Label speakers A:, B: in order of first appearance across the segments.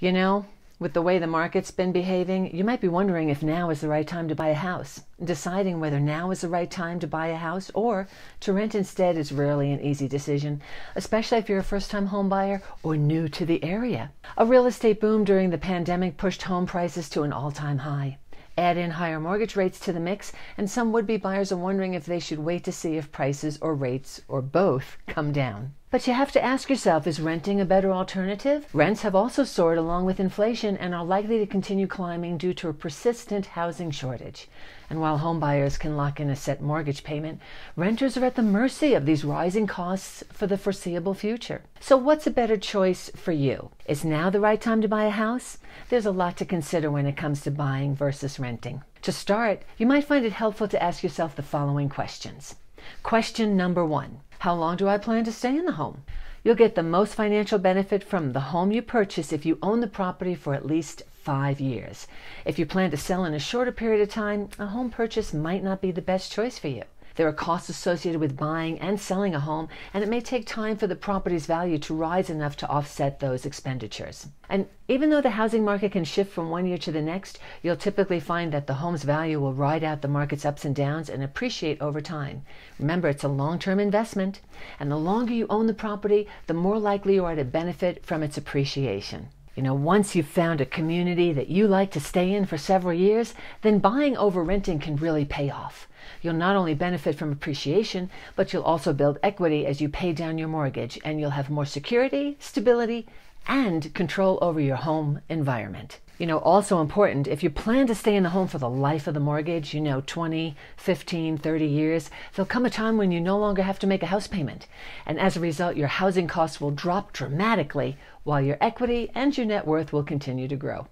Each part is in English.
A: You know, with the way the market's been behaving, you might be wondering if now is the right time to buy a house. Deciding whether now is the right time to buy a house or to rent instead is rarely an easy decision, especially if you're a first-time home buyer or new to the area. A real estate boom during the pandemic pushed home prices to an all-time high. Add in higher mortgage rates to the mix, and some would-be buyers are wondering if they should wait to see if prices or rates or both come down. But you have to ask yourself, is renting a better alternative? Rents have also soared along with inflation and are likely to continue climbing due to a persistent housing shortage. And while home buyers can lock in a set mortgage payment, renters are at the mercy of these rising costs for the foreseeable future. So what's a better choice for you? Is now the right time to buy a house? There's a lot to consider when it comes to buying versus renting. To start, you might find it helpful to ask yourself the following questions. Question number 1. How long do I plan to stay in the home? You'll get the most financial benefit from the home you purchase if you own the property for at least 5 years. If you plan to sell in a shorter period of time, a home purchase might not be the best choice for you. There are costs associated with buying and selling a home, and it may take time for the property's value to rise enough to offset those expenditures. And even though the housing market can shift from one year to the next, you'll typically find that the home's value will ride out the market's ups and downs and appreciate over time. Remember, it's a long-term investment, and the longer you own the property, the more likely you are to benefit from its appreciation. You know, once you've found a community that you like to stay in for several years, then buying over renting can really pay off. You'll not only benefit from appreciation, but you'll also build equity as you pay down your mortgage, and you'll have more security, stability, and control over your home environment. You know, also important, if you plan to stay in the home for the life of the mortgage, 20, 15, 30 years, there'll come a time when you no longer have to make a house payment. And as a result, your housing costs will drop dramatically while your equity and your net worth will continue to grow.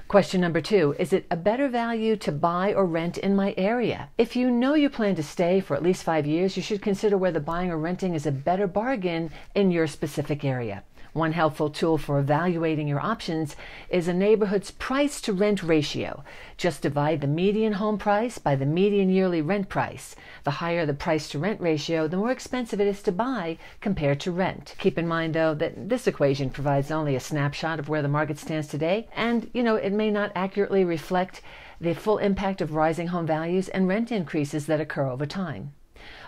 A: Question number 2, is it a better value to buy or rent in my area? If you know you plan to stay for at least 5 years, you should consider whether buying or renting is a better bargain in your specific area. One helpful tool for evaluating your options is a neighborhood's price to rent ratio. Just divide the median home price by the median yearly rent price. The higher the price to rent ratio, the more expensive it is to buy compared to rent. Keep in mind, though, that this equation provides only a snapshot of where the market stands today, and it may not accurately reflect the full impact of rising home values and rent increases that occur over time.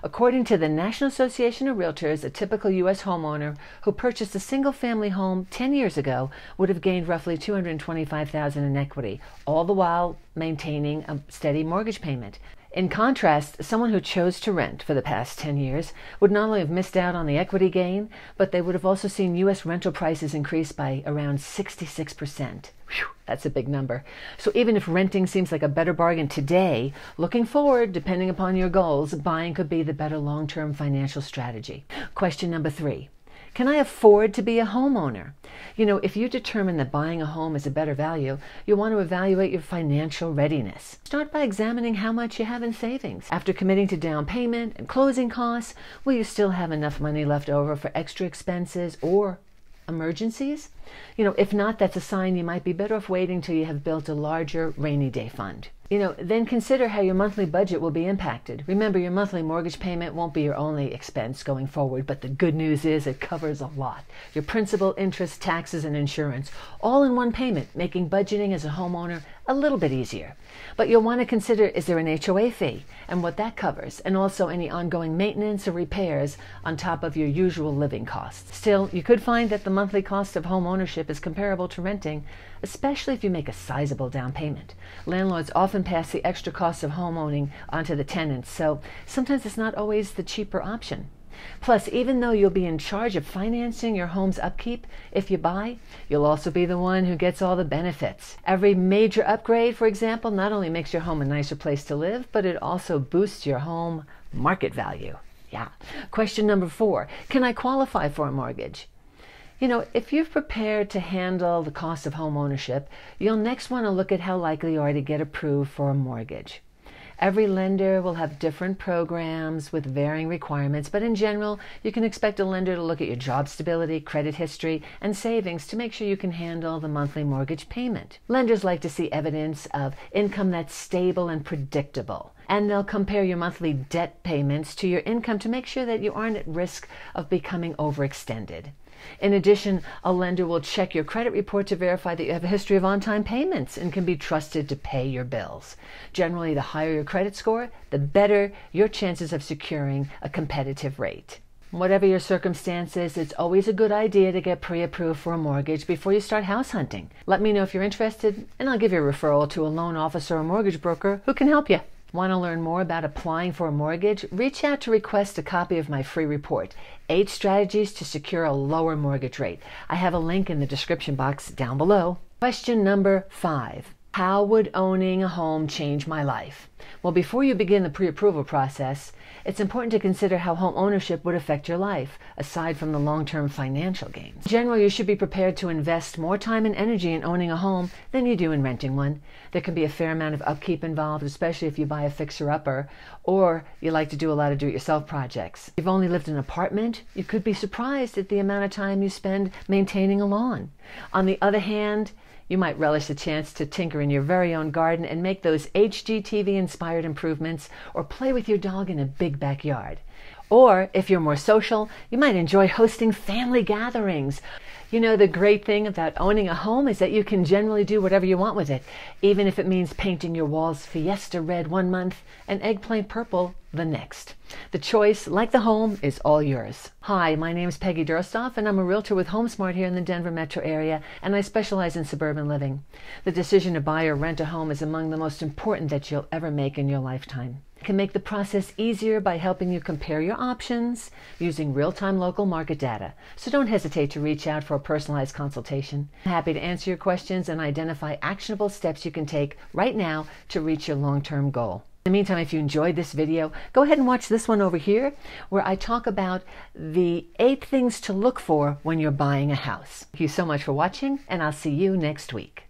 A: According to the National Association of Realtors, a typical U.S. homeowner who purchased a single-family home 10 years ago would have gained roughly $225,000 in equity, all the while maintaining a steady mortgage payment. In contrast, someone who chose to rent for the past 10 years would not only have missed out on the equity gain, but they would have also seen U.S. rental prices increase by around 66%. Whew, that's a big number. So even if renting seems like a better bargain today, looking forward, depending upon your goals, buying could be the better long-term financial strategy. Question number 3. Can I afford to be a homeowner? If you determine that buying a home is a better value, you'll want to evaluate your financial readiness. Start by examining how much you have in savings. After committing to down payment and closing costs, will you still have enough money left over for extra expenses or emergencies? If not, that's a sign you might be better off waiting till you have built a larger rainy day fund. Then consider how your monthly budget will be impacted. Remember, your monthly mortgage payment won't be your only expense going forward, but the good news is it covers a lot. Your principal, interest, taxes, and insurance, all in one payment, making budgeting as a homeowner a little bit easier. But you'll want to consider, is there an HOA fee and what that covers, and also any ongoing maintenance or repairs on top of your usual living costs. Still, you could find that the monthly cost of home ownership is comparable to renting, especially if you make a sizable down payment. Landlords often pass the extra costs of home owning onto the tenants, so sometimes it's not always the cheaper option. Plus, even though you'll be in charge of financing your home's upkeep if you buy, you'll also be the one who gets all the benefits. Every major upgrade, for example, not only makes your home a nicer place to live, but it also boosts your home market value. Yeah. Question number 4, can I qualify for a mortgage? If you've prepared to handle the cost of home ownership, you'll next want to look at how likely you are to get approved for a mortgage. Every lender will have different programs with varying requirements, but in general, you can expect a lender to look at your job stability, credit history, and savings to make sure you can handle the monthly mortgage payment. Lenders like to see evidence of income that's stable and predictable, and they'll compare your monthly debt payments to your income to make sure that you aren't at risk of becoming overextended. In addition, a lender will check your credit report to verify that you have a history of on-time payments and can be trusted to pay your bills. Generally, the higher your credit score, the better your chances of securing a competitive rate. Whatever your circumstances, it's always a good idea to get pre-approved for a mortgage before you start house hunting. Let me know if you're interested, and I'll give you a referral to a loan officer or mortgage broker who can help you. Want to learn more about applying for a mortgage? Reach out to request a copy of my free report, 8 Strategies to Secure a Lower Mortgage Rate. I have a link in the description box down below. Question number 5. How would owning a home change my life? Well, before you begin the pre-approval process, it's important to consider how home ownership would affect your life, aside from the long-term financial gains. In general, you should be prepared to invest more time and energy in owning a home than you do in renting one. There can be a fair amount of upkeep involved, especially if you buy a fixer-upper or you like to do a lot of do-it-yourself projects. If you've only lived in an apartment, you could be surprised at the amount of time you spend maintaining a lawn. On the other hand, you might relish the chance to tinker in your very own garden and make those HGTV-inspired improvements, or play with your dog in a big backyard. Or, if you're more social, you might enjoy hosting family gatherings. You know, the great thing about owning a home is that you can generally do whatever you want with it, even if it means painting your walls fiesta red one month and eggplant purple the next. The choice, like the home, is all yours. Hi, my name is Peggy Dursthoff, and I'm a realtor with HomeSmart here in the Denver metro area, and I specialize in suburban living. The decision to buy or rent a home is among the most important that you'll ever make in your lifetime. It can make the process easier by helping you compare your options using real-time local market data. So don't hesitate to reach out for a personalized consultation. I'm happy to answer your questions and identify actionable steps you can take right now to reach your long-term goal. In the meantime, if you enjoyed this video, go ahead and watch this one over here, where I talk about the 8 things to look for when you're buying a house. Thank you so much for watching, and I'll see you next week.